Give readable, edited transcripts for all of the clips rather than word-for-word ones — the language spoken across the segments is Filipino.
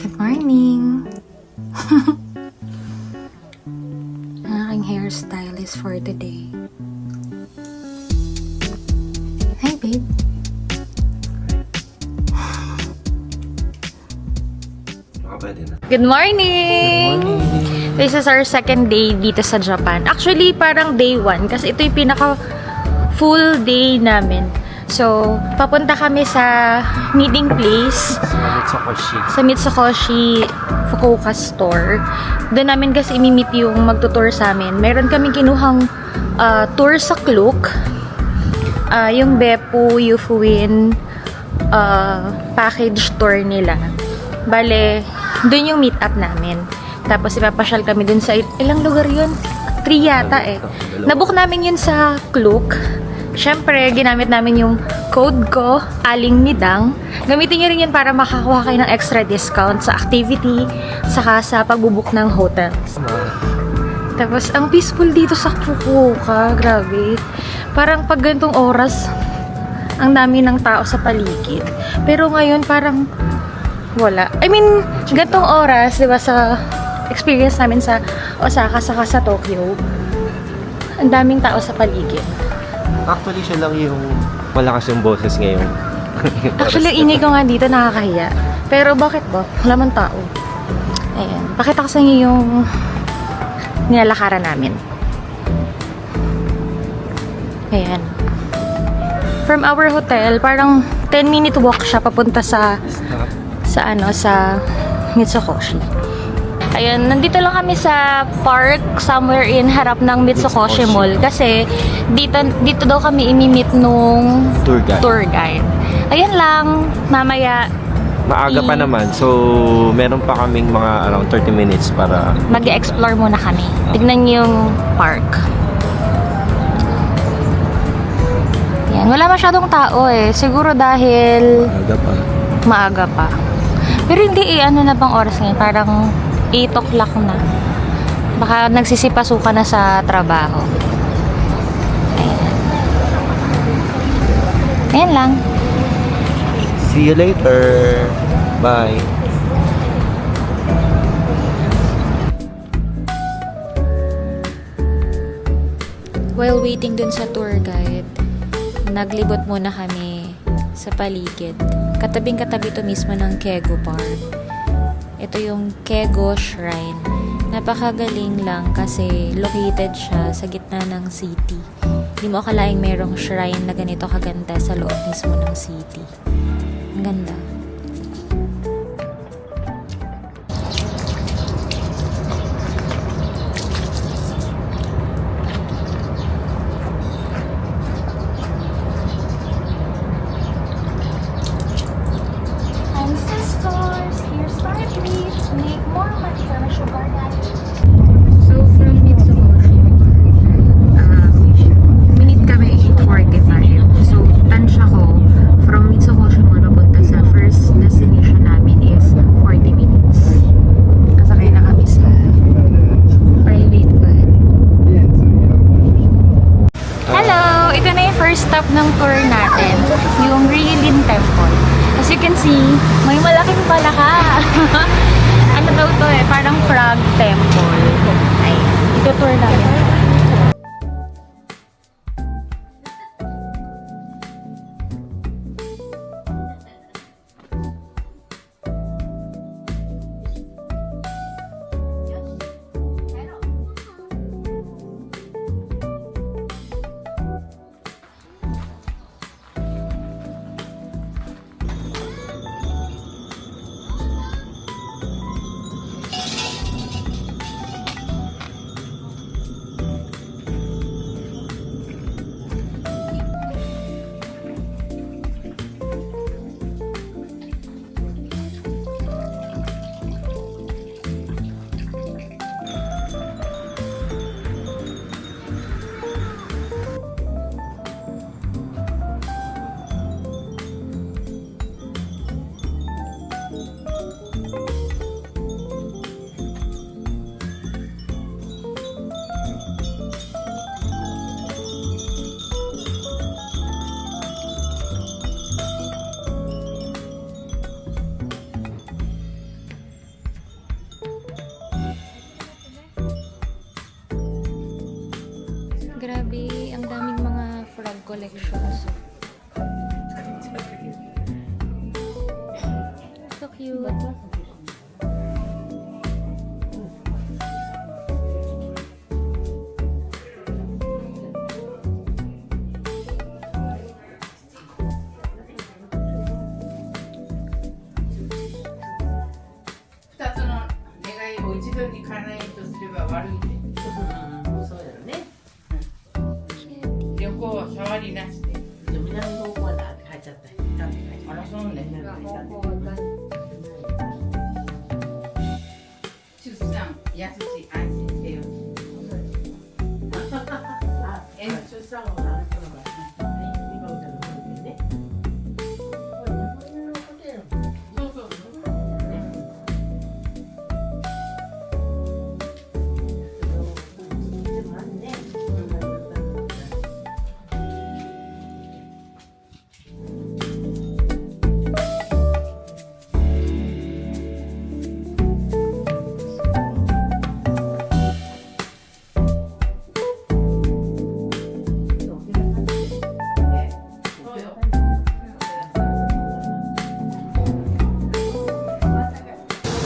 Good morning! Ang aking hairstylist for today. Hi, babe. Good morning! This is our second day dito sa Japan. Actually, parang day 1 kasi ito yung pinaka full day namin. So, papunta kami sa meeting place sa Mitsukoshi Fukuoka store. Doon namin kasi imi-meet yung magtutour sa amin. Meron kaming kinuhang tour sa Klook. Yung Beppu Yufuin package tour nila. Bale, doon yung meet up namin. Tapos ipapasyal kami dun sa ilang lugar yun? 3 yata eh. Nabook namin yun sa Klook. Siyempre, ginamit namin yung code ko, Aling Midang. Gamitin nyo rin yun para makakuha kayo ng extra discount sa activity, saka sa pagbubook ng hotels. Tapos, ang peaceful dito sa Fukuoka. Grabe. Parang pag ganitong oras, ang dami ng tao sa paligid. Pero ngayon, parang wala. I mean, ganitong oras, di ba, sa experience namin sa Osaka, saka sa Tokyo, ang daming tao sa paligid. Actually, siya lang yung malakas yung boses ngayon. Actually, ingay ko nga dito, nakakahiya. Pero bakit ba? Wala man tao. Ayan. Pakita ko sa inyo yung nilalakaran namin. Ayan. From our hotel, parang 10-minute walk siya papunta sa Mitsukoshi. Ayun, nandito lang kami sa park somewhere in harap ng Mitsukoshi Mall kasi dito daw kami imi-meet nung tour guide. Ayun lang, mamaya Maaga pa naman, so meron pa kaming mga around 30 minutes para mag-explore muna kami. Tignan niyo yung park. Yan, wala masyadong tao eh. Siguro dahil maaga pa. Pero hindi ano na bang oras ngayon? Parang 8 o'clock na. Baka nagsisipasukan na sa trabaho. Ayan. Ayan lang. see you later. Bye. While waiting dun sa tour guide, naglibot muna kami sa paligid. Katabing-katabi to mismo ng Kego Park. Ito yung Kego Shrine. Napakagaling lang kasi located siya sa gitna ng city. Hindi mo akalaing merong shrine na ganito kaganda sa loob mismo ng city. Ang ganda. So from Mitsukoshi, minute kami 8:45. So tansya ko, from Mitsukoshi mo napunta sa first destination namin is 40 minutes. Kasakay na kami sa private van. Hello! Ito na yung first stop ng tour natin, yung Ryulin Temple. As you can see, may malaking palaka. Ano daw to eh, parang frog temple. Ay, ito-tour namin. collections. So cute.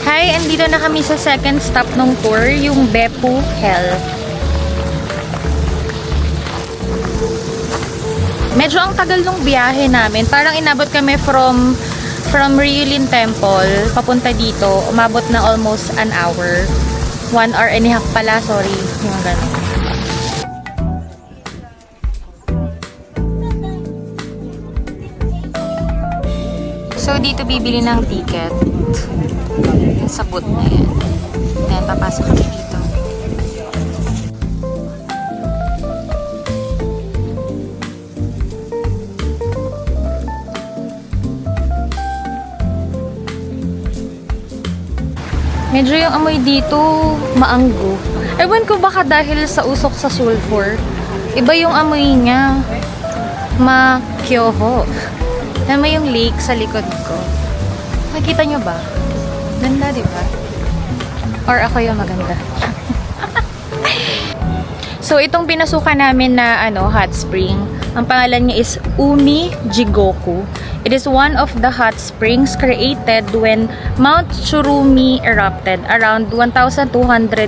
Hi, andito na kami sa second stop ng tour, yung Beppu Hell. Medyo ang tagal nung biyahe namin. Parang inabot kami from Ryulin Temple papunta dito. Umabot na almost an hour. 1 hour and a half pala, sorry. Yung ganun. So, dito bibili ng ticket. Sa booth na yan. Then, papasok kami dito. Medyo yung amoy dito maanggo. Ewan ko baka dahil sa usok sa sulfur. Iba yung amoy niya. Makyoho. Tama yung lake sa likod ko. Nakita nyo ba? Ganda, di ba? Or ako yung maganda. So, itong pinasukan namin na hot spring, ang pangalan niya is Umi Jigoku. It is one of the hot springs created when Mount Churumi erupted around 1,200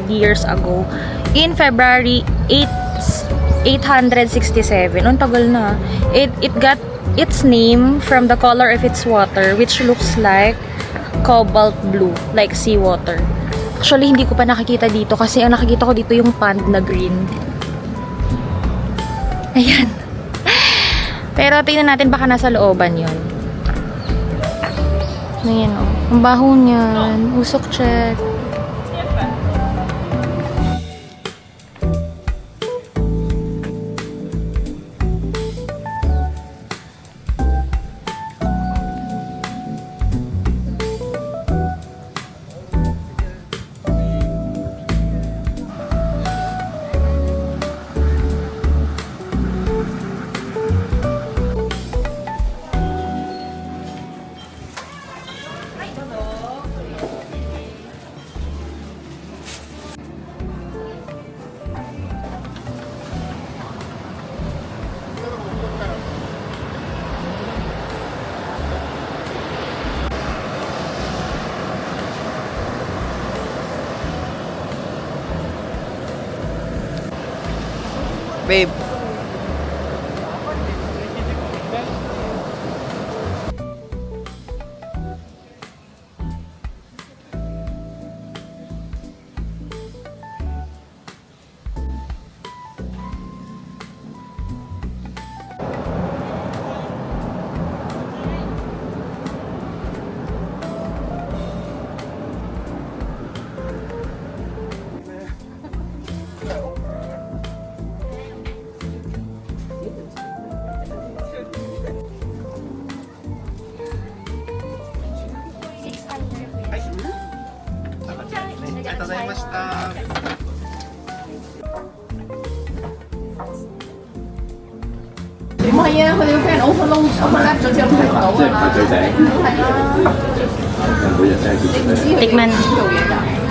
years ago in February 867. Ang tagal na. It got its name from the color of its water, which looks like cobalt blue, like seawater. Actually, hindi ko pa nakikita dito kasi ang nakikita ko dito yung pond na green. Ayan. Pero tingnan natin baka nasa looban yun. Ayan o. Ang baho niyan. Usok check. Babe.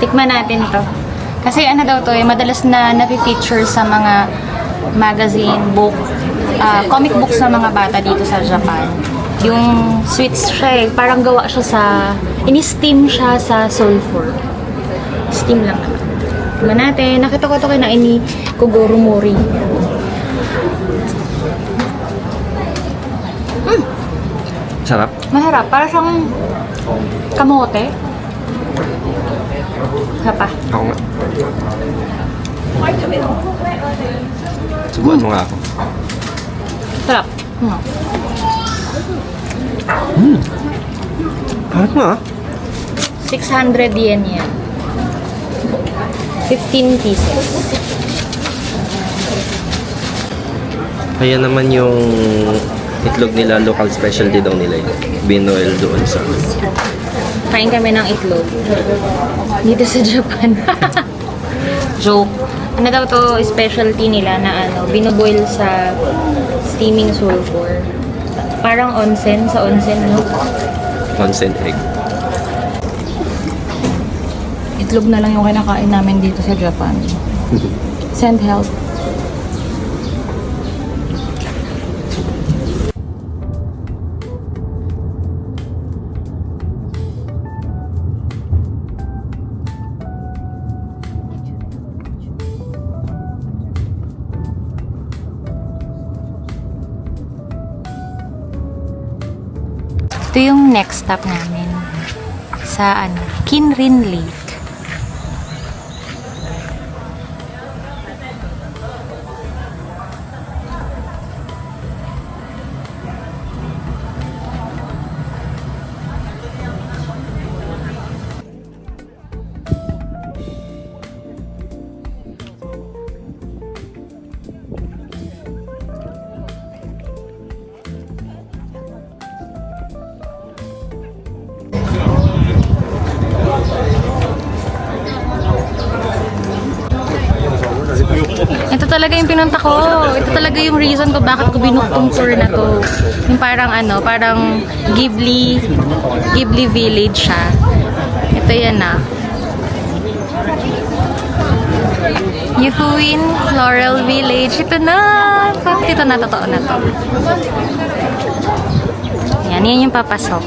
Tikman natin to. Kasi daw to madalas na napi-feature sa mga magazine, book, comic books ng mga bata dito sa Japan. Yung sweets siya parang gawa siya sa, ini-steam siya sa sulfur. Steam lang naman. Diba natin, nakita ko ito kinain ni Kogoro Mori. Sarap. Maharap, para siyang kamote. Hapa. Ako nga. Subuhan mo nga ako. Sarap. Harap nga. 600 yen yan. 15 pieces. Kaya naman yung itlog nila, local specialty daw nila yun. Binoil doon sa... Kain kami ng itlog. Dito sa Japan. Joke. Ano daw to specialty nila na binoboil sa steaming sulfur. Parang onsen, sa onsen, no? Onsen egg. Itlog na lang yung kinakain namin dito sa Japan. Send help. Ito yung next stop namin sa Kinrin Lake. Ito talaga yung pinunta ko. Ito talaga yung reason ko bakit ko binuck tong tour na to. Yung parang parang Ghibli village siya. Ito yan na. Yufuin Floral Village. Ito na. Ito na, totoo na to. Yan yung papasok.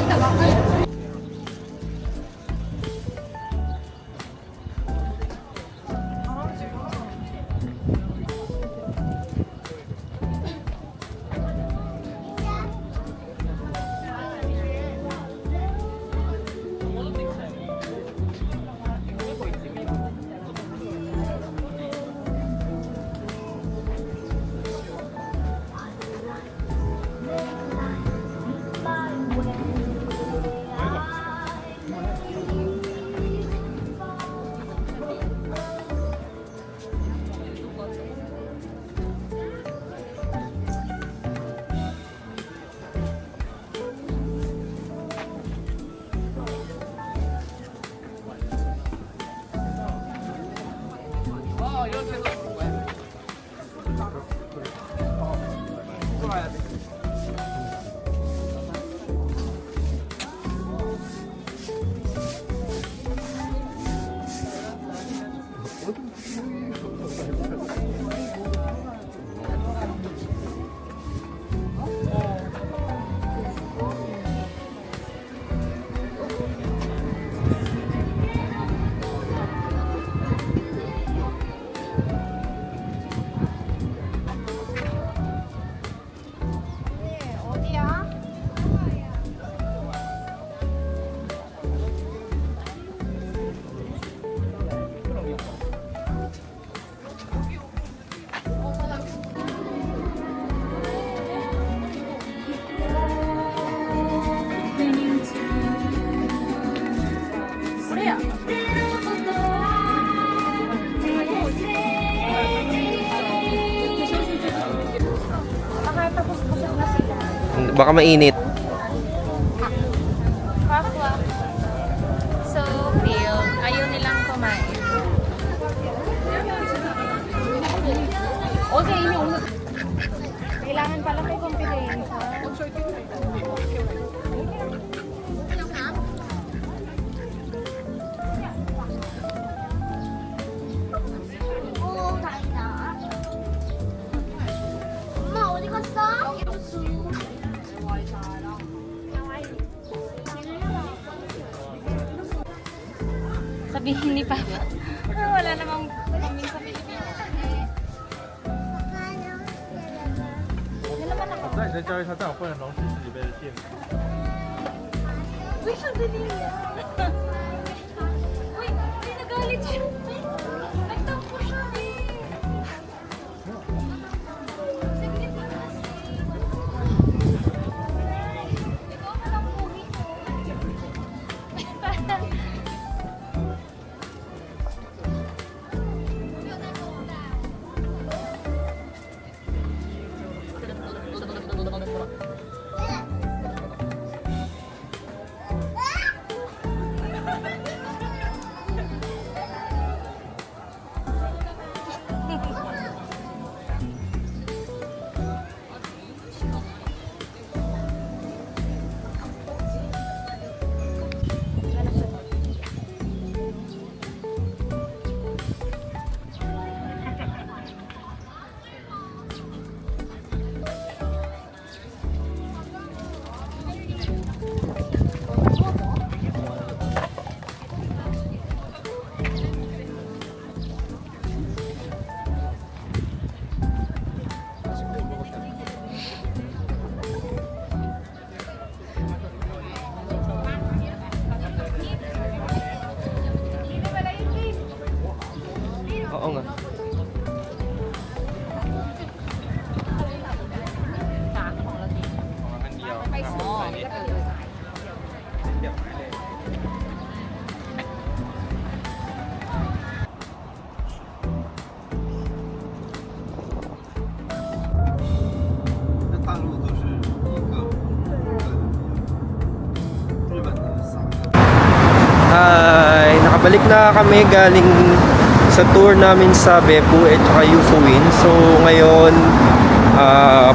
Baka mainit. So, filled. Ayaw nilang kumain. Okay, kailangan pala may confidence. Sabihin ni Papa. Wala namang kaming sa Pilipinas. Yan naman ako. 那你在交易他这样混的农事是里边的店。 Uy, sandali yan. Uy, nagalit siya. Nagtampo siya eh. Saglit lang kasi. Ikaw na lang puhi ko. Oo nga. Hi! Nakabalik na kami galing sa tour namin sa Beppu at saka Euphoin. So ngayon,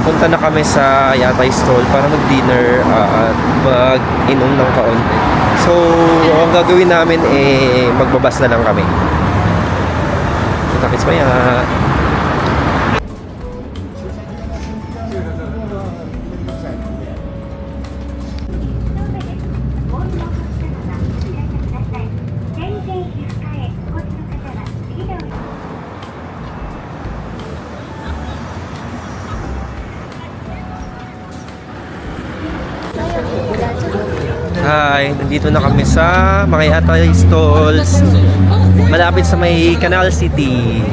punta na kami sa Yatay Stall para mag-dinner at mag-inom ng kaunti. So, ang gagawin namin magbabas na lang kami. Kita-kits pa yan. Hi, nandito na kami sa Yatay Stalls. Malapit sa may Canal City.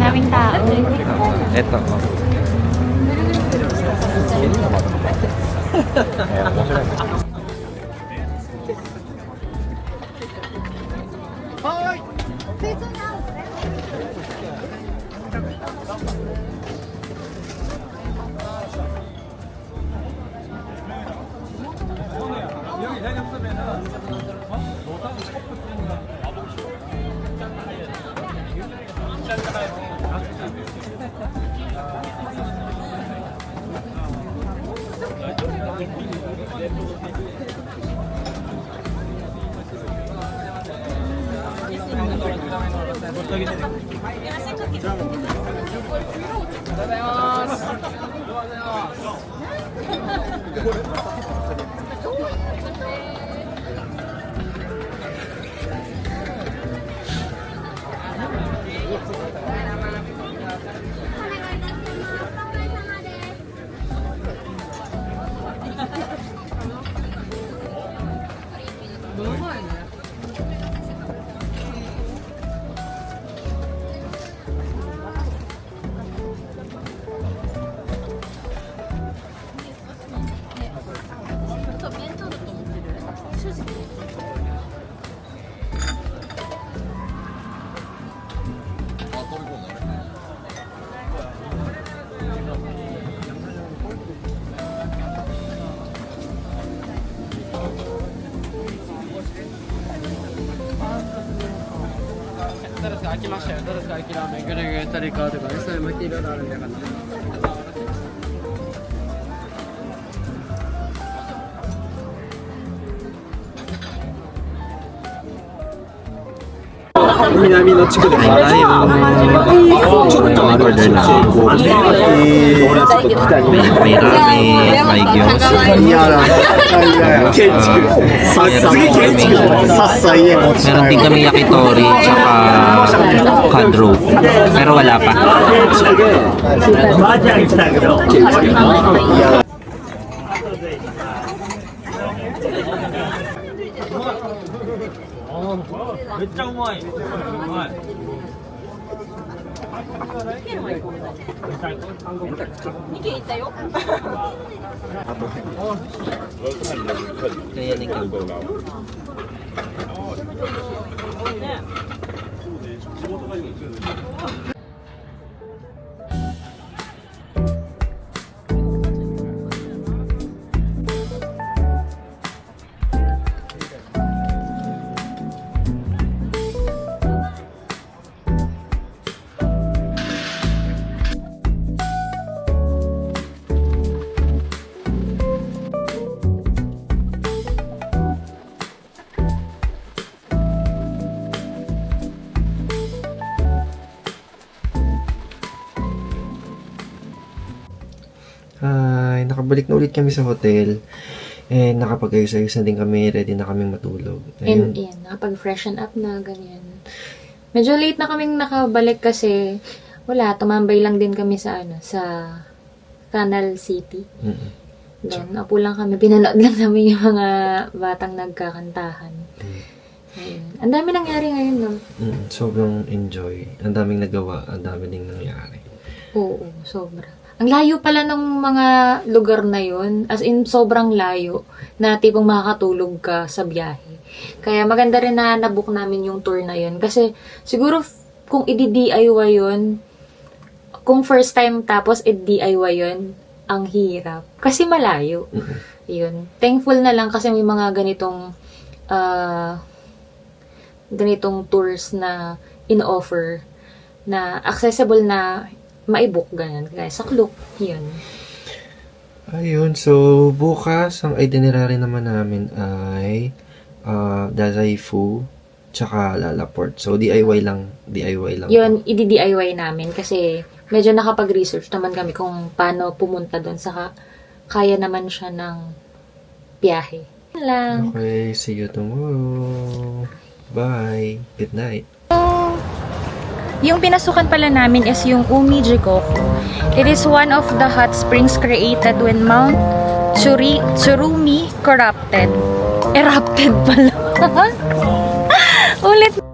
Daming tao. Eto. 南の地区でもちょっと歩いてちょっと北に May ramen, may gyoza. いや建築次建築さっさ家持ち Meron din kami yakitori tsaka cod roe. Pero wala pa. めっちゃうまい。うまい。 Kaya ni Ikaw. Hi, nakabalik na ulit kami sa hotel. And nakapag-ayos-ayos na din kami, ready na kaming matulog. And yan, nakapag-freshen up na, ganyan. Medyo late na kaming nakabalik kasi wala, tumambay lang din kami sa sa Canal City. Mm-mm. Doon, napo lang kami, pinanood lang namin yung mga batang nagkakantahan. Ayun. Ang dami nangyari ngayon, no? Sobrang enjoy. Ang daming nagawa, ang dami ding nangyari. Oo, sobra. Ang layo pala ng mga lugar na yun. As in, sobrang layo na tipong makakatulog ka sa biyahe. Kaya maganda rin na nabook namin yung tour na yun. Kasi siguro kung i-DIY yun, kung first time tapos i-DIY yun, ang hirap. Kasi malayo. Yun. Thankful na lang kasi may mga ganitong tours na in-offer na accessible na ma-book, ganyan. Kaya sa Klook, yun. Ayun, so bukas ang itinerary naman namin ay Dazaifu tsaka Lalaport. So DIY lang Yun, i-DIY namin kasi medyo nakapag-research naman kami kung paano pumunta doon. Saka kaya naman siya ng biyahe. Yun lang. Okay, see you tomorrow. Bye. Good night. Yung pinasukan pala namin is yung Umijikoku. It is one of the hot springs created when Mount Tsurumi erupted pala. Ulit.